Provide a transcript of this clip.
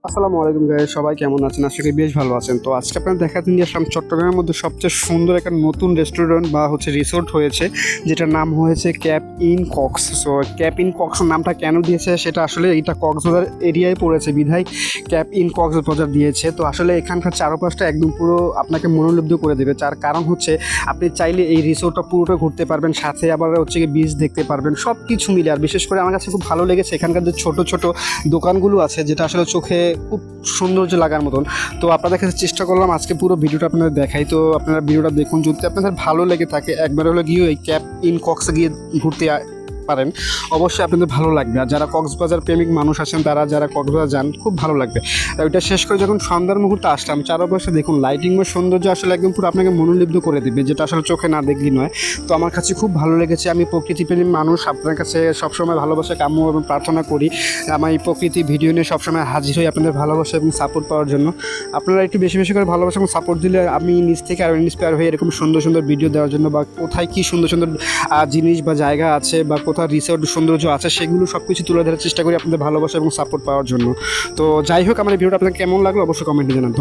আসসালামু আলাইকুম গাইস, সবাই কেমন আছেন? আশা করি বেশ ভালো আছেন। তো আজকে আপনারা দেখাতে নিয়ে আসলাম চট্টগ্রামের মধ্যে সবচেয়ে সুন্দর একটা নতুন রেস্টুরেন্ট বা রিসোর্ট হয়েছে, যেটার নাম হয়েছে cap in cox. So cap in cox নামটা কেন দিয়েছে সেটা আসলে এটা কক্সবাজার এরিয়ায় পড়েছে বিধায় ক্যাপ ইন কক্সবাজার দিয়েছে। তো আসলে এখানকার চারপাশটা একদম পুরো আপনাকে মনোলুব্ধ করে দেবে। তার কারণ হচ্ছে আপনি চাইলে এই রিসোর্টটা পুরোটা ঘুরতে পারবেন, সাথে আবার বিচ দেখতে পারবেন, সব কিছু মিলে। আর বিশেষ করে আমার কাছে খুব ভালো লেগেছে এখানকার যে ছোট ছোট দোকানগুলো আছে, যেটা আসলে চোখে খুব সৌন্দর্য লাগার মতন। তো আপনাদের কাছে চেষ্টা করলাম আজকে পুরো ভিডিওটা আপনাদের দেখাই। তো আপনারা ভিডিওটা দেখুন, যদি আপনাদের ভালো লেগে থাকে একবার হলে গিয়ে এই ক্যাপ ইন কক্সে গিয়ে ঘুরতে পারেন, অবশ্যই আপনাদের ভালো লাগবে। আর যারা কক্সবাজার প্রেমিক মানুষ আছেন, তারা যারা কক্সবাজার যান, খুব ভালো লাগবে। আর ওইটা শেষ করে যখন সন্ধ্যার মুহূর্তে আসলাম, চারপাশে দেখুন লাইটিং বা সৌন্দর্য আসলে একদম পুরো আপনাকে মনোলুব্ধ করে দেবে, যেটা আসলে চোখে না দেখলি নয়। তো আমার কাছে খুব ভালো লেগেছে। আমি প্রকৃতিপ্রেমী মানুষ, আপনার কাছে সবসময় ভালোবাসা কাম্য এবং প্রার্থনা করি। আমার এই প্রকৃতি ভিডিও নিয়ে সবসময় হাজির হই আপনাদের ভালোবাসা এবং সাপোর্ট পাওয়ার জন্য। আপনারা একটু বেশি বেশি করে ভালোবাসা এবং সাপোর্ট দিলে আমি নিজ থেকে আরও ইন্সপায়ার হয়ে এরকম সুন্দর সুন্দর ভিডিও দেওয়ার জন্য, বা কোথায় কী সুন্দর সুন্দর জিনিস বা জায়গা আছে, বা কোথাও রিসোর্ট সৌন্দর্য আছে, সেগুলো সব কিছু তুলে ধরার চেষ্টা করি আপনাদের ভালোবাসা এবং সাপোর্ট পাওয়ার জন্য। তো যাই হোক, আমার এই ভিডিওটা আপনাদের কেমন লাগলো অবশ্যই কমেন্টে জানান।